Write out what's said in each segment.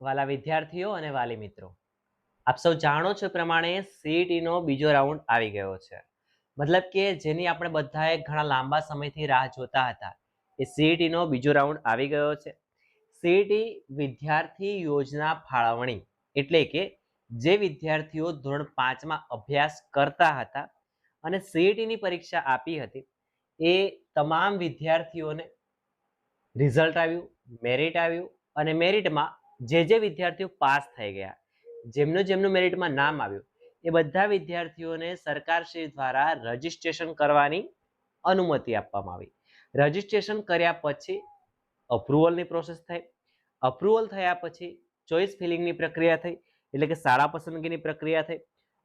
વાલા વિદ્યાર્થીઓ અને વાલી મિત્રો, આપ સૌ જાણો છો પ્રમાણે સીઈટી નો બીજો રાઉન્ડ આવી ગયો છે. મતલબ કે જેની આપણે બધાએ ઘણા લાંબા સમયથી રાહ જોતા હતા, એ સીઈટી નો બીજો રાઉન્ડ આવી ગયો છે. સીઈટી વિદ્યાર્થી યોજના ફાળવણી, એટલે કે જે વિદ્યાર્થીઓ ધોરણ 5માં અભ્યાસ કરતા હતા અને સીઈટી ની પરીક્ષા આપી હતી, એ તમામ વિદ્યાર્થીઓને રિઝલ્ટ આવ્યું, મેરિટ આવ્યું અને મેરિટમાં જે વિદ્યાર્થીઓ પાસ થઈ ગયા, જેમનું મેરિટમાં નામ આવ્યું, એ બધા વિદ્યાર્થીઓને સરકારશ્રી દ્વારા રજીસ્ટ્રેશન કરવાની અનુમતિ આપવામાં આવી. રજીસ્ટ્રેશન કર્યા પછી અપ્રુવલની પ્રોસેસ થઈ. અપ્રુવલ થયા પછી ચોઇસ ફિલિંગની પ્રક્રિયા થઈ, એટલે કે શાળા પસંદગીની પ્રક્રિયા થઈ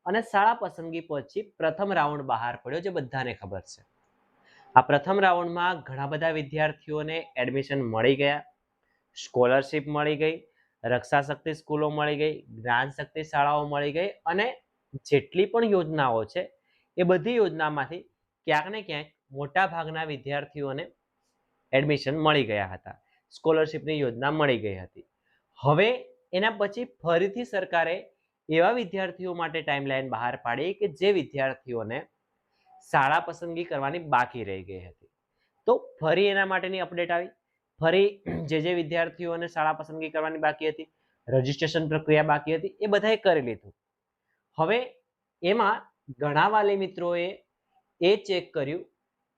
અને શાળા પસંદગી પછી પ્રથમ રાઉન્ડ બહાર પડ્યો, જે બધાને ખબર છે. આ પ્રથમ રાઉન્ડમાં ઘણા બધા વિદ્યાર્થીઓને એડમિશન મળી ગયા, સ્કોલરશિપ મળી ગઈ, રક્ષા શક્તિ સ્કૂલો મળી ગઈ, જ્ઞાન શક્તિ શાળાઓ મળી ગઈ અને જેટલી પણ યોજનાઓ છે એ બધી યોજનામાંથી ક્યાંક ને ક્યાંક મોટા ભાગના વિદ્યાર્થીઓને એડમિશન મળી ગયા હતા, સ્કોલરશિપની યોજના મળી ગઈ હતી. હવે એના પછી ફરીથી સરકારે એવા વિદ્યાર્થીઓ માટે ટાઈમલાઈન બહાર પાડી કે જે વિદ્યાર્થીઓને શાળા પસંદગી કરવાની બાકી રહી ગઈ હતી. તો ફરી એના માટેની અપડેટ આવી. ફરી જે વિદ્યાર્થીઓને શાળા પસંદગી કરવાની બાકી હતી, રજીસ્ટ્રેશન પ્રક્રિયા બાકી હતી, એ બધાએ કરી લીધું. હવે એમાં ઘણા વાલી મિત્રોએ એ ચેક કર્યું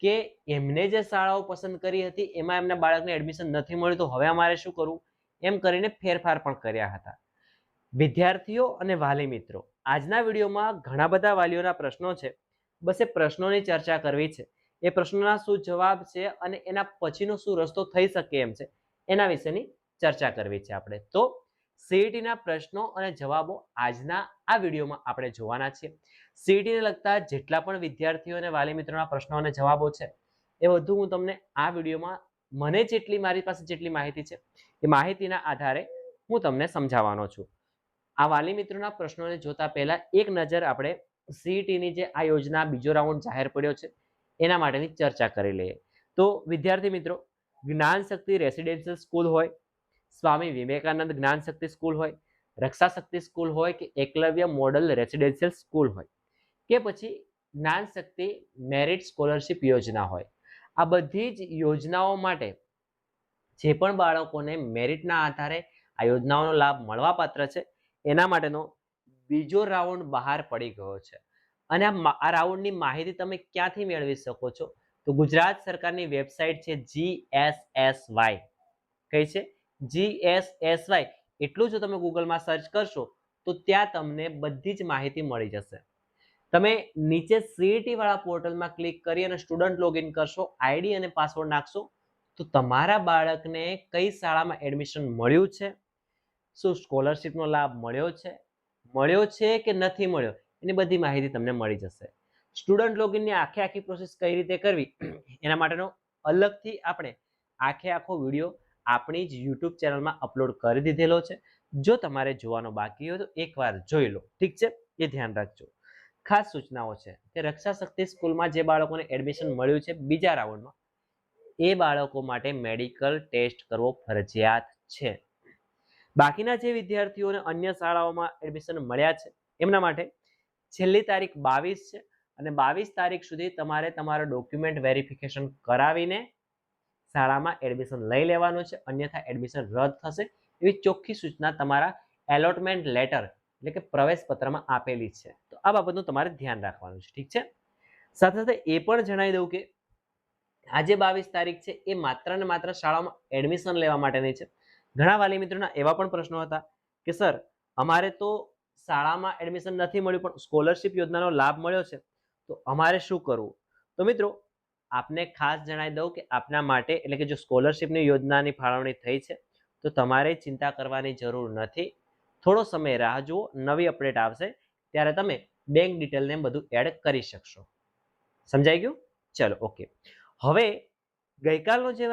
કે એમને જે શાળાઓ પસંદ કરી હતી એમાં એમના બાળકને એડમિશન નથી મળ્યું, તો હવે અમારે શું કરવું, એમ કરીને ફેરફાર પણ કર્યા હતા. વિદ્યાર્થીઓ અને વાલી મિત્રો, આજના વિડીયોમાં ઘણા બધા વાલીઓના પ્રશ્નો છે. બસ એ પ્રશ્નોની ચર્ચા કરવી છે. એ પ્રશ્નોના શું જવાબ છે અને એના પછીનો શું રસ્તો થઈ શકે એમ છે, એના વિશેની ચર્ચા કરવી છે આપણે. તો સીઈટીના પ્રશ્નો અને જવાબો આજના આ વિડીયોમાં આપણે જોવાના છીએ. સીઈટીને લગતા જેટલા પણ વિદ્યાર્થીઓ અને વાલી મિત્રોના પ્રશ્નો અને જવાબો છે, એ બધું હું તમને આ વિડીયોમાં મારી પાસે જેટલી માહિતી છે એ માહિતીના આધારે હું તમને સમજાવવાનો છું. આ વાલી મિત્રોના પ્રશ્નોને જોતા પહેલા એક નજર આપણે સીઈટીની જે આ યોજના બીજો રાઉન્ડ જાહેર પડ્યો છે એના માટેની ચર્ચા કરી લઈએ. તો વિદ્યાર્થી મિત્રો, જ્ઞાન શક્તિ રેસિડેન્શિયલ સ્કૂલ હોય, સ્વામી વિવેકાનંદ જ્ઞાન શક્તિ સ્કૂલ હોય, રક્ષા શક્તિ સ્કૂલ હોય કે એકલવ્ય મોડલ રેસિડેન્શિયલ સ્કૂલ હોય કે પછી જ્ઞાન શક્તિ મેરિટ સ્કોલરશિપ યોજના હોય, આ બધી જ યોજનાઓ માટે જે પણ બાળકોને મેરિટના આધારે આ યોજનાઓનો લાભ મળવા પાત્ર છે, એના માટેનો બીજો રાઉન્ડ બહાર પડી ગયો છે. અને આ રાઉન્ડની માહિતી તમે ક્યાંથી મેળવી શકો છો? તો ગુજરાત સરકારની વેબસાઇટ છે GSSY. કઈ છે? GSSY. એટલું જો તમે ગૂગલમાં સર્ચ કરશો તો ત્યાં તમને બધી જ માહિતી મળી જશે. તમે નીચે સીઈટી વાળા પોર્ટલમાં ક્લિક કરી અને સ્ટુડન્ટ લોગિન કરશો, આઈડી અને પાસવર્ડ નાખશો, તો તમારા બાળકને કઈ શાળામાં એડમિશન મળ્યું છે, શું સ્કોલરશિપનો લાભ મળ્યો છે કે નથી મળ્યો, એની બધી માહિતી તમને મળી જશે. સ્ટુડન્ટ લોગિનની આખી પ્રોસેસ કઈ રીતે કરવી, એના માટેનો અલગથી આપણે આખો વિડીયો આપણી જ યુટ્યુબ ચેનલમાં અપલોડ કરી દીધેલો છે. જો તમારે જોવાનો બાકી હોય તો એકવાર જોઈ લો, ઠીક છે? એ ધ્યાન રાખજો. ખાસ સૂચનાઓ છે કે રક્ષા શક્તિ સ્કૂલમાં જે બાળકોને એડમિશન મળ્યું છે બીજા રાઉન્ડમાં, એ બાળકો માટે મેડિકલ ટેસ્ટ કરવો ફરજિયાત છે. બાકીના જે વિદ્યાર્થીઓને અન્ય શાળાઓમાં એડમિશન મળ્યા છે એમના માટે છેલ્લી તારીખ 22 છે અને 22 તારીખ સુધી તમારે તમારો ડોક્યુમેન્ટ વેરિફિકેશન કરાવીને શાળામાં એડમિશન લઈ લેવાનું છે, અન્યથા એડમિશન રદ થશે એવી ચોખ્ખી સૂચના તમારા એલોટમેન્ટ લેટર એટલે કે પ્રવેશ પત્રમાં આપેલી છે. તો આ બાબતનું તમારે ધ્યાન રાખવાનું છે, ઠીક છે? સાથે સાથે એ પણ જણાવી દઉં કે આજે 22 તારીખ છે એ માત્ર ને માત્ર શાળામાં એડમિશન લેવા માટેની છે. ઘણા વાલી મિત્રોના એવા પણ પ્રશ્નો હતા કે સર, અમારે તો શાળામાં એડમિશન નથી મળ્યું પણ સ્કોલરશિપ યોજનાનો લાભ મળ્યો છે, તો અમારે શું કરવું? તો મિત્રો, આપને ખાસ જણાવી દઉં કે આપના માટે એટલે કે જો સ્કોલરશિપની યોજનાની ફાળવણી થઈ છે તો તમારે ચિંતા કરવાની જરૂર નથી. થોડો સમય રાહ જુઓ, નવી અપડેટ આવશે ત્યારે તમે બેંક ડિટેલને બધું એડ કરી શકશો. સમજાઈ ગયું? ચલો, ઓકે. હવે ગઈકાલનો જે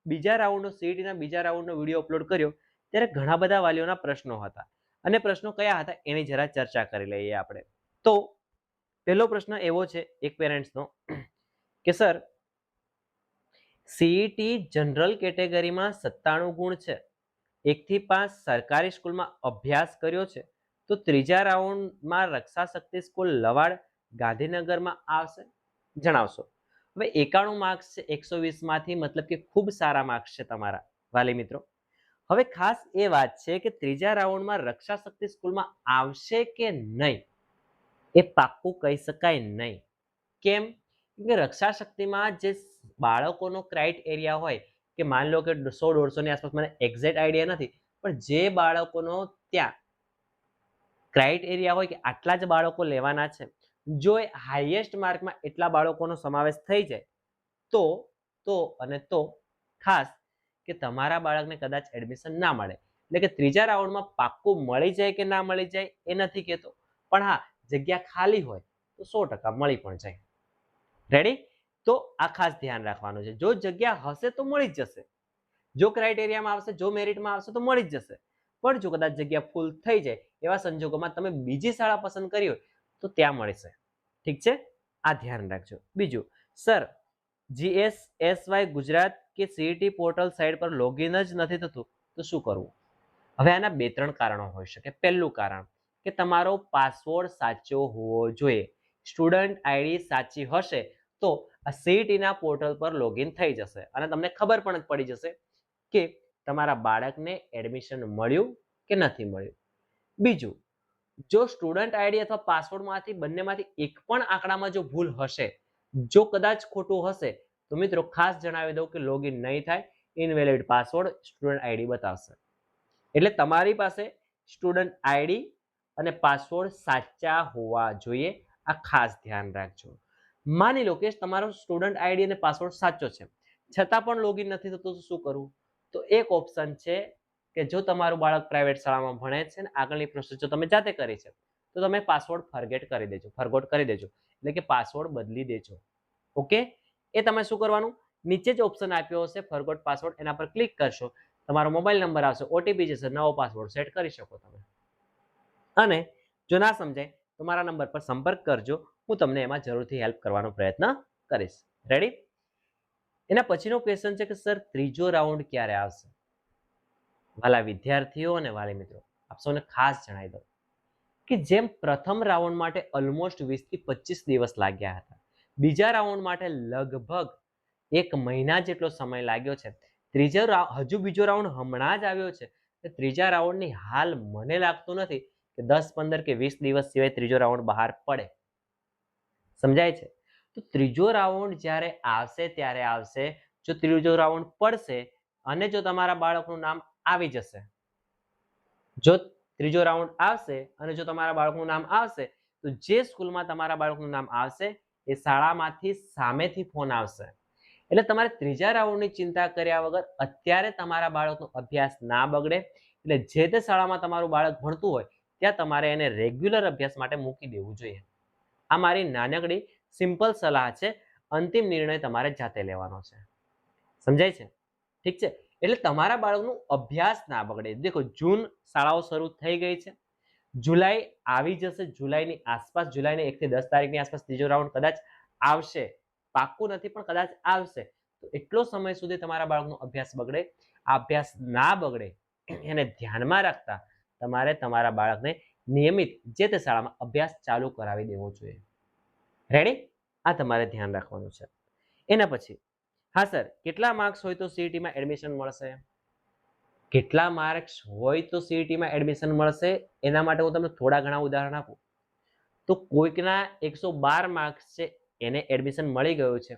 બીજા રાઉન્ડનો સીઈટીના બીજા રાઉન્ડનો વિડીયો અપલોડ કર્યો ત્યારે ઘણા બધા વાલીઓના પ્રશ્નો હતા અને પ્રશ્નો કયા હતા એની જરા ચર્ચા કરી લઈએ આપણે. તો પહેલો પ્રશ્ન એવો છે એક પેરેન્ટ્સનો કે સર, સીઈટી જનરલ કેટેગરીમાં 97 ગુણ છે 1 થી 5 સરકારી સ્કૂલમાં અભ્યાસ કર્યો છે તો ત્રીજા રાઉન્ડમાં રક્ષા શક્તિ સ્કૂલ લવાડ ગાંધીનગરમાં આવશે? જણાવશો. હવે 91 માર્ક્સ છે 120 માંથી, મતલબ કે ખૂબ સારા માર્ક્સ છે તમારા વાલી મિત્રો. હવે ખાસ એ વાત છે કે ત્રીજા રાઉન્ડમાં રક્ષા શક્તિ સ્કૂલમાં આવશે કે નહીં એ પાક્કું કહી શકાય નહીં. કેમ કે રક્ષા શક્તિમાં જે બાળકોનો ક્રાઇટેરિયા હોય કે માની લો કે 100-150 ની આસપાસ, મને એક્ઝેક્ટ આઈડિયા નથી, પણ જે બાળકોનો ત્યાં ક્રાઇટેરિયા હોય કે આટલા જ બાળકો લેવાના છે, જો એ હાઈએસ્ટ માર્કમાં એટલા બાળકોનો સમાવેશ થઈ જાય તો ખાસ કે તમારા બાળકને કદાચ એડમિશન ના મળે. એટલે કે ત્રીજા રાઉન્ડમાં પાક્કું મળી જાય કે ના મળી જાય એ નથી કહેતો, પણ હા જગ્યા ખાલી હોય તો 100% મળી પણ જાય. રેડી? તો આ ખાસ ધ્યાન રાખવાનું છે. જો જગ્યા હશે તો મળી જ જશે, જો ક્રાઇટેરિયામાં આવશે, જો મેરિટમાં આવશે તો મળી જ જશે. પણ જો કદાચ જગ્યા ફૂલ થઈ જાય એવા સંજોગોમાં તમે બીજી શાળા પસંદ કરી હોય તો ત્યાં મળશે. ઠીક છે, આ ધ્યાન રાખજો. બીજું, સર GSSY ગુજરાત કે CET પોર્ટલ સાઇટ પર લોગિન જ નથી થતું તો શું કરવું? હવે આના 2-3 કારણો હોઈ શકે. પહેલું કારણ કે તમારો પાસવર્ડ સાચો હોવો જોઈએ. સ્ટુડન્ટ આઈડી સાચી હશે તો આ CET ના પોર્ટલ પર લોગિન થઈ જશે અને તમને ખબર પણ પડી જશે કે તમારા બાળકને એડમિશન મળ્યું કે નથી મળ્યું. બીજું, જો સ્ટુડન્ટ આઈડી અથવા પાસવર્ડમાંથી બંનેમાંથી એક પણ આંકડામાં જો ભૂલ હશે, જો કદાચ ખોટું હશે તો મિત્રો ખાસ જણાવી દઉં કે લોગિન નહીં થાય, ઇનવેલિડ પાસવર્ડ સ્ટુડન્ટ આઈડી બતાવશે. એટલે તમારી પાસે સ્ટુડન્ટ આઈડી અને પાસવર્ડ સાચા હોવા જોઈએ. આ ખાસ ધ્યાન રાખજો. માની લો કે તમારો સ્ટુડન્ટ આઈડી અને પાસવર્ડ સાચો છે છતાં પણ લોગિન નથી થતું તો શું કરવું? તો એક ઓપ્શન છે કે જો તમારું બાળક પ્રાઇવેટ શાળામાં ભણે છે ને આગળની પ્રોસેસ જો તમે જાતે કરી છે તો તમે પાસવર્ડ ફોરગેટ કરી દેજો, એટલે કે પાસવર્ડ બદલી દેજો. ઓકે, એ તમે શું કરવાનું, નીચે જ ઓપ્શન આપ્યો હશે ફોરગોટ પાસવર્ડ, એના પર ક્લિક કરશો, તમારો મોબાઈલ નંબર આવશે, ઓટીપી જશે, નવો પાસવર્ડ સેટ કરી શકો તમે. અને જો ના સમજાય તો મારા નંબર પર સંપર્ક કરજો, હું તમને એમાં જરૂરથી હેલ્પ કરવાનો પ્રયત્ન કરીશ. રેડી? એના પછીનો ક્વેશ્ચન છે કે સર ત્રીજો રાઉન્ડ ક્યારે આવશે? વાલા વિદ્યાર્થીઓ અને વાલી મિત્રો, આપ સૌને ખાસ જણાવી દઉં કે જેમ પ્રથમ રાઉન્ડ માટે ઓલમોસ્ટ 20 થી 25 દિવસ લાગ્યા હતા, બીજા રાઉન્ડ માટે લગભગ 1 મહિના જેટલો સમય લાગ્યો છે, હજુ બીજો રાઉન્ડ હમણાં જ આવ્યો છે, ત્રીજા રાઉન્ડની હાલ મને લાગતું નથી કે 10, 15 કે 20 દિવસ સિવાય ત્રીજો રાઉન્ડ બહાર પડે. સમજાય છે? તો ત્રીજો રાઉન્ડ જ્યારે આવશે ત્યારે આવશે. જો ત્રીજો રાઉન્ડ પડશે અને જો તમારા બાળકનું નામ આવી જશે, જો ત્રીજો રાઉન્ડ આવશે અને જો તમારા બાળકનું નામ આવશે તો જે સ્કૂલમાં તમારા બાળકનું નામ આવશે એ શાળામાંથી સામેથી ફોન આવશે. એટલે તમારે ત્રીજા રાઉન્ડની ચિંતા કર્યા વગર અત્યારે તમારા બાળકનો અભ્યાસ ના બગડે, એટલે જે તે શાળામાં તમારું બાળક ભણતું હોય ત્યાં તમારે એને રેગ્યુલર અભ્યાસ માટે મૂકી દેવું જોઈએ. આ મારી નાનકડી સિમ્પલ સલાહ છે. અંતિમ નિર્ણય તમારે જાતે લેવાનો છે. સમજાય છે? ઠીક છે, એટલે તમારા બાળકનું અભ્યાસ ના બગડે. દેખો, જૂન શાળાઓ શરૂ થઈ ગઈ છે, જુલાઈ આવી જશે, જુલાઈની આસપાસ, જુલાઈની 1 થી 10 તારીખની આસપાસ ત્રીજો રાઉન્ડ કદાચ આવશે, પાક્કું નથી પણ કદાચ આવશે. તો એટલો સમય સુધી તમારા બાળકનો અભ્યાસ બગડે, આ અભ્યાસ ના બગડે એને ધ્યાનમાં રાખતા તમારે તમારા બાળકને નિયમિત જે તે શાળામાં અભ્યાસ ચાલુ કરાવી દેવો જોઈએ. રેડી? આ તમારે ધ્યાન રાખવાનું છે. એના પછી, હા સર કેટલા માર્ક્સ હોય તો સીઈટીમાં એડમિશન મળશે? કેટલા માર્ક્સ હોય તો સીઈટીમાં એડમિશન મળશે એના માટે હું તમને થોડા ઘણા ઉદાહરણ આપું. તો કોઈકના 112 માર્ક્સ છે એને એડમિશન મળી ગયું છે,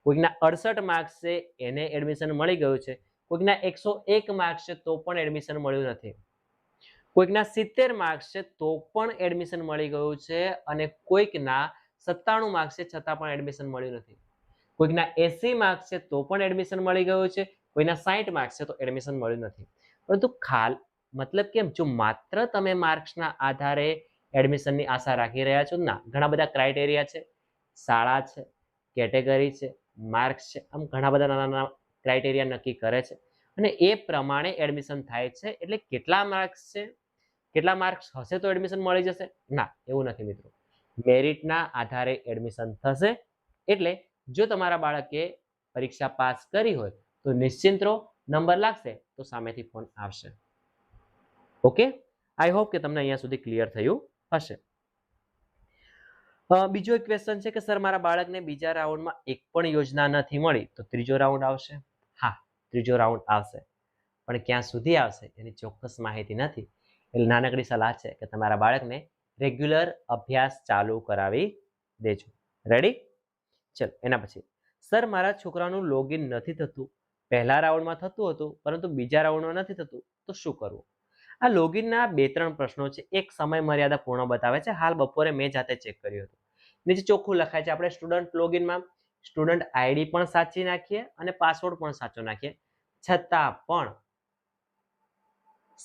કોઈકના 68 માર્ક્સ છે એને એડમિશન મળી ગયું છે, કોઈકના 101 માર્ક્સ છે તો પણ એડમિશન મળ્યું નથી, કોઈકના 70 માર્ક્સ છે તો પણ એડમિશન મળી ગયું છે અને કોઈકના 97 માર્ક્સ છે છતાં પણ એડમિશન મળ્યું નથી, કોઈકના 80 માર્ક્સ છે તો પણ એડમિશન મળી ગયું છે, કોઈના 60 માર્ક્સ છે તો એડમિશન મળ્યું નથી. પરંતુ મતલબ કે જો માત્ર તમે માર્ક્સના આધારે એડમિશનની આશા રાખી રહ્યા છો, ના, ઘણા બધા ક્રાઇટેરિયા છે, શાળા છે, કેટેગરી છે, માર્ક્સ છે, આમ ઘણા બધા નાના નાના ક્રાઇટેરિયા નક્કી કરે છે અને એ પ્રમાણે એડમિશન થાય છે. એટલે કેટલા માર્ક્સ છે, કેટલા માર્ક્સ હશે તો એડમિશન મળી જશે? ના, એવું નથી મિત્રો. મેરિટના આધારે એડમિશન થશે. એટલે જો તમારા બાળકે પરીક્ષા પાસ કરી હોય તો નિશ્ચિંત રહો, નંબર લાગશે તો સામેથી ફોન આવશે. ઓકે, આઈ હોપ કે તમને અહીંયા સુધી ક્લિયર થયું હશે. બીજો એક ક્વેશ્ચન છે કે સર મારા બાળકને બીજા રાઉન્ડમાં એક પણ યોજના નથી મળી તો ત્રીજો રાઉન્ડ આવશે. હા, ત્રીજો રાઉન્ડ આવશે, પણ ક્યાં સુધી આવશે એની ચોક્કસ માહિતી નથી. એટલે નાનકડી સલાહ છે કે તમારા બાળકને રેગ્યુલર અભ્યાસ ચાલુ કરાવી દેજો. રેડી? ચલો એના પછી, સર મારા છોકરાનું લોગિન નથી થતું, પહેલા રાઉન્ડમાં થતું હતું પરંતુ બીજા રાઉન્ડમાં નથી થતું, તો શું કરવું? આ લોગિનના 2-3 પ્રશ્નો છે. એક સમય મર્યાદા પૂર્ણ બતાવે છે. હાલ બપોરે મેં જાતે ચેક કર્યું હતું. નીચે ચોખ્ખું લખાય છે આપણે સ્ટુડન્ટ લોગિનમાં સ્ટુડન્ટ આઈડી પણ સાચી નાખીએ અને પાસવર્ડ પણ સાચો નાખીએ, છતાં પણ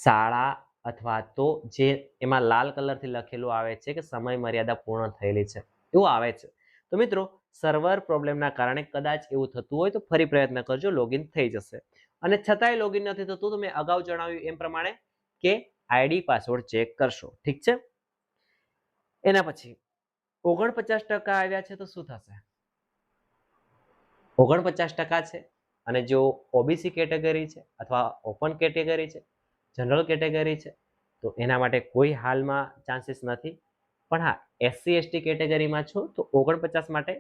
શાળા અથવા તો જે એમાં લાલ કલરથી લખેલું આવે છે કે સમય મર્યાદા પૂર્ણ થયેલી છે એવું આવે છે. તો મિત્રો સર્વર પ્રોબ્લેમના કારણે કદાચ એવું થતું હોય તો ફરી પ્રયત્ન કરજો, લોગિન થઈ જશે. અને છતાંય લોગિન નથી થતું તો મેં અગાઉ જણાવ્યું એમ પ્રમાણે કે આઈડી પાસવર્ડ ચેક કરશો. ઠીક છે? એના પછી 49% આવ્યા છે તો શું થશે? 49% છે અને જો ઓબીસી કેટેગરી છે અથવા ઓપન કેટેગરી છે, જનરલ કેટેગરી છે, તો એના માટે કોઈ હાલમાં ચાન્સીસ નથી. પણ હા, એસસી એસટી કેટેગરીમાં છો તો 49 માટે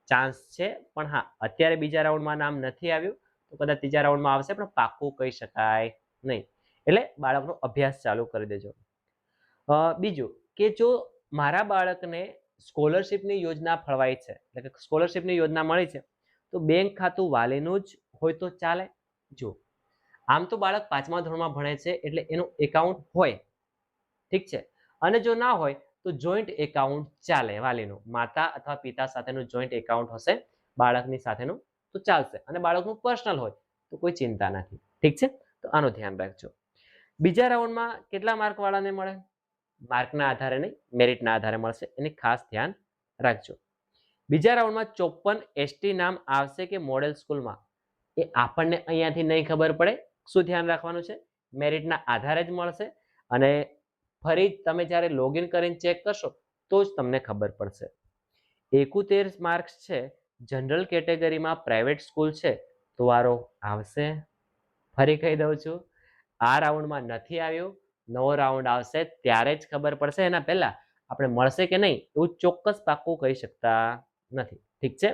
ચાન્સ છે. પણ હા, અત્યારે બીજા રાઉન્ડમાં નામ નથી આવ્યું તો કદાચ ત્રીજા રાઉન્ડમાં આવશે, પણ પાક્કું કહી શકાય નહીં. એટલે બાળકનો અભ્યાસ ચાલુ કરી દેજો. બીજું કે જો મારા બાળકને સ્કોલરશિપની યોજના ફળવાઈ છે, એટલે કે સ્કોલરશિપની યોજના મળી છે, તો બેંક ખાતું વાલીનું જ હોય તો ચાલે? જો આમ તો બાળક 5મા ધોરણમાં ભણે છે એટલે એનું એકાઉન્ટ હોય, ઠીક છે, અને જો ના હોય તો જોઈન્ટ એકાઉન્ટ ચાલે વાલીનું, માતા અથવા પિતા સાથેનું જોઈન્ટ એકાઉન્ટ હશે બાળકની સાથેનું તો ચાલશે. અને બાળકનું પર્સનલ હોય તો કોઈ ચિંતા નથી. ઠીક છે? તો આનું ધ્યાન રાખજો. બીજા રાઉન્ડમાં કેટલા માર્ક વાળાને મળે? માર્કના આધારે નહીં, મેરિટના આધારે મળશે, એની ખાસ ધ્યાન રાખજો. બીજા રાઉન્ડમાં 54 એસટી નામ આવશે કે મોડેલ સ્કૂલમાં, એ આપણને અહીંયાથી નહીં ખબર પડે. શું ધ્યાન રાખવાનું છે? મેરિટના આધારે જ મળશે. અને ફરી તમે જ્યારે લોગિન કરીને ચેક કરશો તો જ તમને ખબર પડશે. 71 માર્ક્સ છે, જનરલ કેટેગરીમાં પ્રાઇવેટ સ્કૂલ છે તો વારો આવશે. ફરી કહી દઉં છું, આ રાઉન્ડમાં નથી આવ્યું, નવો રાઉન્ડ આવશે ત્યારે જ ખબર પડશે. એના પહેલા આપણે મળશે કે નહીં એવું ચોક્કસ પાક્કું કહી શકતા નથી. ઠીક છે?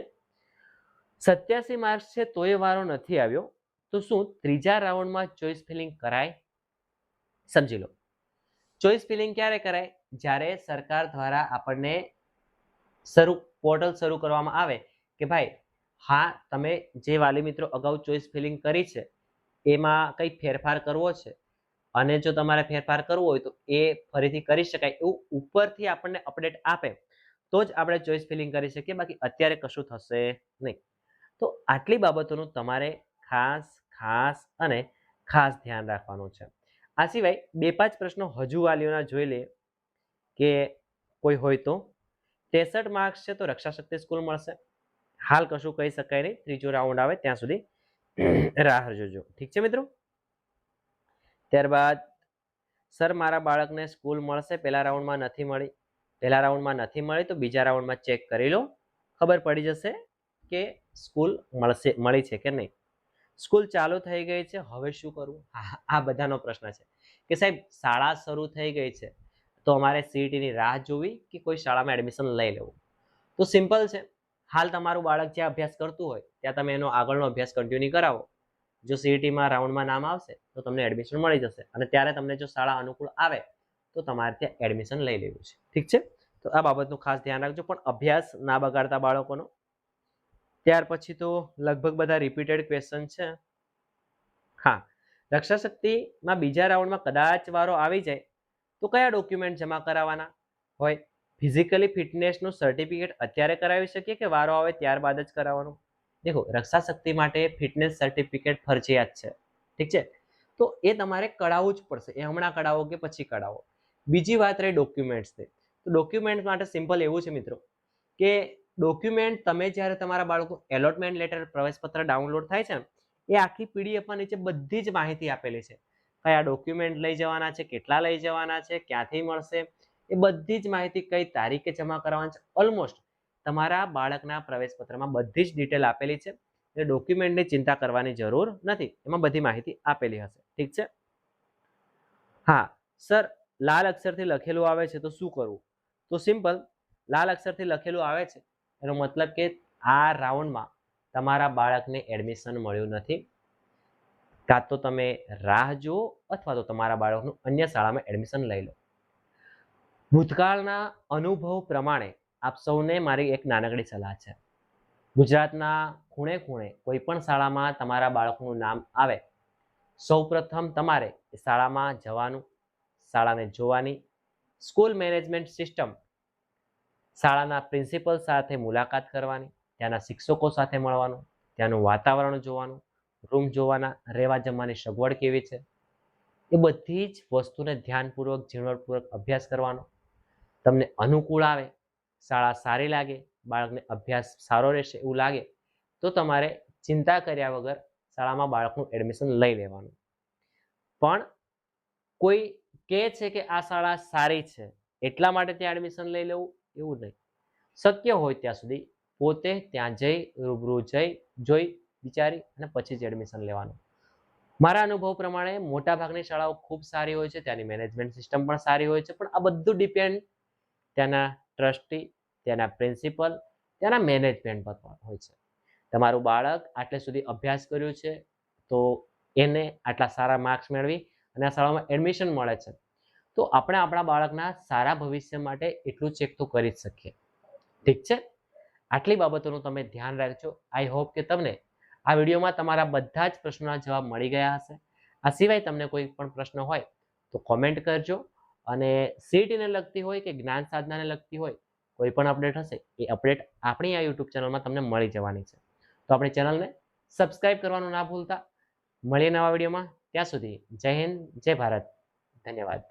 87 માર્ક્સ છે તોય વારો નથી આવ્યો, તો શું ત્રીજા રાઉન્ડમાં ચોઇસ ફિલિંગ કરાય? સમજી લો, ચોઇસ ફિલિંગ ક્યારે કરાય? જ્યારે સરકાર દ્વારા આપણને પોર્ટલ શરૂ કરવામાં આવે કે ભાઈ હા, તમે જે વાલી મિત્રો અગાઉ ચોઇસ ફિલિંગ કરી છે એમાં કંઈ ફેરફાર કરવો છે અને જો તમારે ફેરફાર કરવો હોય તો એ ફરીથી કરી શકાય એવું ઉપરથી આપણને અપડેટ આપે તો જ આપણે ચોઇસ ફિલિંગ કરી શકીએ, બાકી અત્યારે કશું થશે નહીં. તો આટલી બાબતોનું તમારે ખાસ ખાસ અને ખાસ ધ્યાન રાખવાનું છે. આ સિવાય 2-5 પ્રશ્નો હજુ વાલીઓના જોઈ લે કે કોઈ હોય તો. 63 માર્ક્સ છે તો રક્ષા શક્તિ સ્કૂલ મળશે. હાલ કશું કહી શકાય નહીં, ત્રીજો રાઉન્ડ આવે ત્યાં સુધી રાહ જોજો. ઠીક છે મિત્રો? ત્યારબાદ સર મારા બાળકને સ્કૂલ મળશે, પહેલા રાઉન્ડમાં નથી મળી. પહેલા રાઉન્ડમાં નથી મળી તો બીજા રાઉન્ડમાં ચેક કરી લો, ખબર પડી જશે કે સ્કૂલ મળી છે કે નહીં. સ્કૂલ ચાલુ થઈ ગઈ છે, હવે શું કરવું? આ બધાનો પ્રશ્ન છે કે સાહેબ શાળા શરૂ થઈ ગઈ છે તો અમારે સીઈટીની રાહ જોવી કે કોઈ શાળામાં એડમિશન લઈ લેવું? તો સિમ્પલ છે, હાલ તમારું બાળક જ્યાં અભ્યાસ કરતું હોય ત્યાં તમે એનો આગળનો અભ્યાસ કન્ટિન્યુ કરાવો. જો સીઈટીમાં રાઉન્ડમાં નામ આવશે તો તમને એડમિશન મળી જશે અને ત્યારે તમને જો શાળા અનુકૂળ આવે તો તમારે ત્યાં એડમિશન લઈ લેવું છે. ઠીક છે? તો આ બાબતનું ખાસ ધ્યાન રાખજો, પણ અભ્યાસ ના બગાડતા બાળકોનો. ત્યાર પછી તો લગભગ બધા રિપીટેડ ક્વેશ્ચન છે. હા, રક્ષા શક્તિમાં બીજા રાઉન્ડમાં કદાચ વારો આવી જાય તો કયા ડોક્યુમેન્ટ જમા કરાવવાના હોય? ફિઝિકલી ફિટનેસનું સર્ટિફિકેટ અત્યારે કરાવી શકીએ કે વારો આવે ત્યારબાદ જ કરાવવાનું? દેખો, રક્ષા શક્તિ માટે ફિટનેસ સર્ટિફિકેટ ફરજિયાત છે. ઠીક છે? તો એ તમારે કઢાવવું જ પડશે. એ હમણાં કઢાવો કે પછી કઢાવો. બીજી વાત રહી ડોક્યુમેન્ટ્સની. તો ડોક્યુમેન્ટ માટે સિમ્પલ એવું છે મિત્રો કે ડોક્યુમેન્ટ તમે જ્યારે તમારા બાળકનું એલોટમેન્ટ લેટર પ્રવેશપત્ર ડાઉનલોડ થાય છે ને એ આખી પીડીએફમાં નીચે બધી જ માહિતી આપેલી છે. કયા ડોક્યુમેન્ટ લઈ જવાના છે, કેટલા લઈ જવાના છે, ક્યાંથી મળશે, એ બધી જ માહિતી કઈ તારીખે જમા કરવાની છે, ઓલમોસ્ટ તમારા બાળકના પ્રવેશપત્રમાં બધી જ ડિટેલ આપેલી છે. એટલે ડોક્યુમેન્ટની ચિંતા કરવાની જરૂર નથી, એમાં બધી માહિતી આપેલી હશે. ઠીક છે? હા સર, લાલ અક્ષરથી લખેલું આવે છે તો શું કરવું? તો સિમ્પલ, લાલ અક્ષરથી લખેલું આવે છે એનો મતલબ કે આ રાઉન્ડમાં તમારા બાળકને એડમિશન મળ્યું નથી, કાં તો તમે રાહ જુઓ અથવા તો તમારા બાળકનું અન્ય શાળામાં એડમિશન લઈ લો. ભૂતકાળના અનુભવ પ્રમાણે આપ સૌને મારી એક નાનકડી સલાહ છે. ગુજરાતના ખૂણે ખૂણે કોઈ પણ શાળામાં તમારા બાળકનું નામ આવે, સૌપ્રથમ તમારે એ શાળામાં જવાનું, શાળાને જોવાની, સ્કૂલ મેનેજમેન્ટ સિસ્ટમ, શાળાના પ્રિન્સિપલ સાથે મુલાકાત કરવાની, ત્યાંના શિક્ષકો સાથે મળવાનું, ત્યાંનું વાતાવરણ જોવાનું, રૂમ જોવાના, રહેવા જમવાની સગવડ કેવી છે, એ બધી જ વસ્તુને ધ્યાનપૂર્વક ઝીણવટપૂર્વક અભ્યાસ કરવાનો. તમને અનુકૂળ આવે, શાળા સારી લાગે, બાળકને અભ્યાસ સારો રહેશે એવું લાગે તો તમારે ચિંતા કર્યા વગર શાળામાં બાળકનું એડમિશન લઈ લેવાનું. પણ કોઈ કહે છે કે આ શાળા સારી છે એટલા માટે ત્યાં એડમિશન લઈ લેવું એવું નહીં. શક્ય હોય ત્યાં સુધી પોતે ત્યાં જઈ રૂબરૂ જોઈ વિચારી અને પછી જ એડમિશન લેવાનું. મારા અનુભવ પ્રમાણે મોટાભાગની શાળાઓ ખૂબ સારી હોય છે, ત્યાંની મેનેજમેન્ટ સિસ્ટમ પણ સારી હોય છે, પણ આ બધું ડિપેન્ડ ત્યાંના ટ્રસ્ટી, ત્યાંના પ્રિન્સિપલ, ત્યાંના મેનેજમેન્ટ પર હોય છે. તમારું બાળક આટલે સુધી અભ્યાસ કર્યું છે તો એને આટલા સારા માર્ક્સ મેળવી અને આ શાળામાં એડમિશન મળે છે, તો આપણે આપણા બાળકના સારા ભવિષ્ય માટે એટલું ચેક તો કરી જ શકીએ. ઠીક છે, આટલી બાબતોનું તમે ધ્યાન રાખજો. આઈ હોપ કે તમને આ વિડીયોમાં તમારા બધા જ પ્રશ્નોના જવાબ મળી ગયા હશે. આ સિવાય તમને કોઈ પણ પ્રશ્ન હોય તો કોમેન્ટ કરજો, અને સીઈટીને લગતી હોય કે જ્ઞાન સાધનાને લગતી હોય કોઈ પણ અપડેટ હશે એ અપડેટ આપણી આ યુટ્યુબ ચેનલમાં તમને મળી જવાની છે. તો આપણી ચેનલને સબસ્ક્રાઇબ કરવાનું ના ભૂલતા. મળીએ નવા વિડીયોમાં, ત્યાં સુધી જય હિન્દ, જય ભારત, ધન્યવાદ.